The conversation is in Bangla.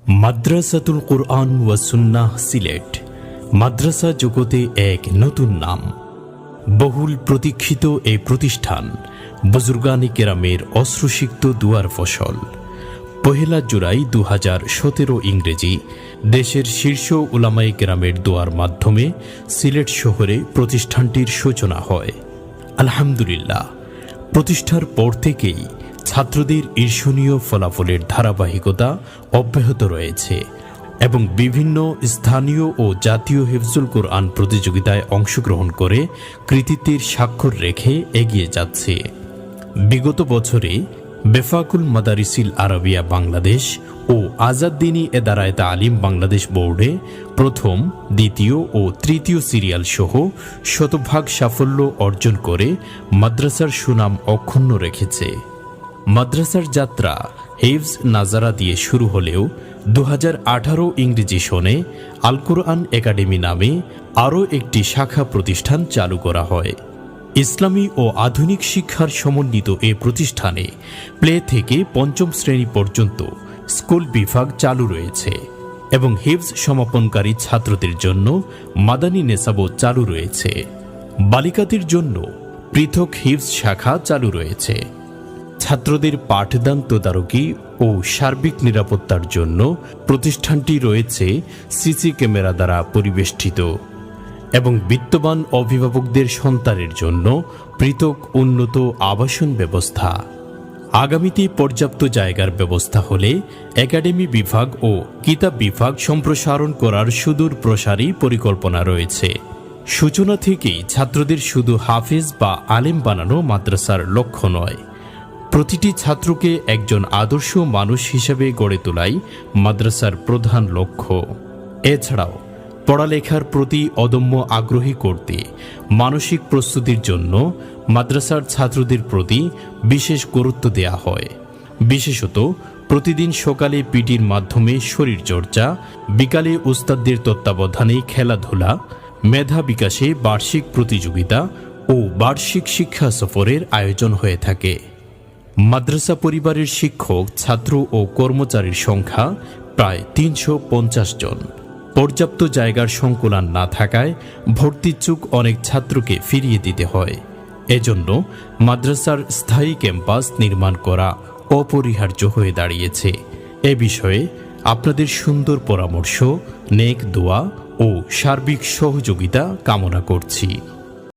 মাদ্রাসাতুল কুরআন ওয়া সুন্নাহ সিলেট মাদ্রাসা জগতে এক নতুন নাম। বহুল প্রতীক্ষিত এই প্রতিষ্ঠান বুজুর্গানি কেরামের অশ্রুসিক্ত দুয়ার ফসল। ১ জুলাই ২০১৭ ইংরেজি দেশের শীর্ষ উলামায়ে কেরামের দোয়ার মাধ্যমে সিলেট শহরে প্রতিষ্ঠানটির সূচনা হয়। আলহামদুলিল্লাহ, প্রতিষ্ঠার পর থেকেই ছাত্রদের ঈর্ষণীয় ফলাফলের ধারাবাহিকতা অব্যাহত রয়েছে এবং বিভিন্ন স্থানীয় ও জাতীয় হিফজুল কোরআন প্রতিযোগিতায় অংশগ্রহণ করে কৃতিত্বের স্বাক্ষর রেখে এগিয়ে যাচ্ছে। বিগত বছরে বেফাকুল মাদারিসিল আরবিয়া বাংলাদেশ ও আজাদ দ্বীনি এদারায়ে তালিম বাংলাদেশ বোর্ডে প্রথম, দ্বিতীয় ও তৃতীয় সিরিয়াল সহ শতভাগ সাফল্য অর্জন করে মাদ্রাসার সুনাম অক্ষুণ্ণ রেখেছে। মাদ্রাসার যাত্রা হিফজ নাজারা দিয়ে শুরু হলেও ২০১৮ ইংরেজি সনে আল কোরআন একাডেমি নামে আরও একটি শাখা প্রতিষ্ঠান চালু করা হয়। ইসলামী ও আধুনিক শিক্ষার সমন্বিত এ প্রতিষ্ঠানে প্লে থেকে পঞ্চম শ্রেণী পর্যন্ত স্কুল বিভাগ চালু রয়েছে এবং হিফজ সমাপনকারী ছাত্রদের জন্য মাদানী নেসাবও চালু রয়েছে। বালিকাদের জন্য পৃথক হিফজ শাখা চালু রয়েছে। ছাত্রদের পাঠদান তদারকি ও সার্বিক নিরাপত্তার জন্য প্রতিষ্ঠানটি রয়েছে সিসি ক্যামেরা দ্বারা পরিবেষ্টিত এবং বিত্তবান অভিভাবকদের সন্তানের জন্য পৃথক উন্নত আবাসন ব্যবস্থা। আগামীতে পর্যাপ্ত জায়গার ব্যবস্থা হলে একাডেমি বিভাগ ও কিতাব বিভাগ সম্প্রসারণ করার সুদূর প্রসারী পরিকল্পনা রয়েছে। সূচনা থেকেই ছাত্রদের শুধু হাফেজ বা আলেম বানানো মাদ্রাসার লক্ষ্য নয়, প্রতিটি ছাত্রকে একজন আদর্শ মানুষ হিসেবে গড়ে তোলাই মাদ্রাসার প্রধান লক্ষ্য। এছাড়াও পড়ালেখার প্রতি অদম্য আগ্রহী করতে মানসিক প্রস্তুতির জন্য মাদ্রাসার ছাত্রদের প্রতি বিশেষ গুরুত্ব দেয়া হয়। বিশেষত প্রতিদিন সকালে পিটির মাধ্যমে শরীরচর্চা, বিকালে উস্তাদদের তত্ত্বাবধানে খেলাধুলা, মেধা বিকাশে বার্ষিক প্রতিযোগিতা ও বার্ষিক শিক্ষা সফরের আয়োজন হয়ে থাকে। মাদ্রাসা পরিবারের শিক্ষক, ছাত্র ও কর্মচারীর সংখ্যা প্রায় ৩৫০ জন। পর্যাপ্ত জায়গার সংকুলান না থাকায় ভর্তিচ্যুক অনেক ছাত্রকে ফিরিয়ে দিতে হয়। এজন্য মাদ্রাসার স্থায়ী ক্যাম্পাস নির্মাণ করা অপরিহার্য হয়ে দাঁড়িয়েছে। এ বিষয়ে আপনাদের সুন্দর পরামর্শ, নেক দোয়া ও সার্বিক সহযোগিতা কামনা করছি।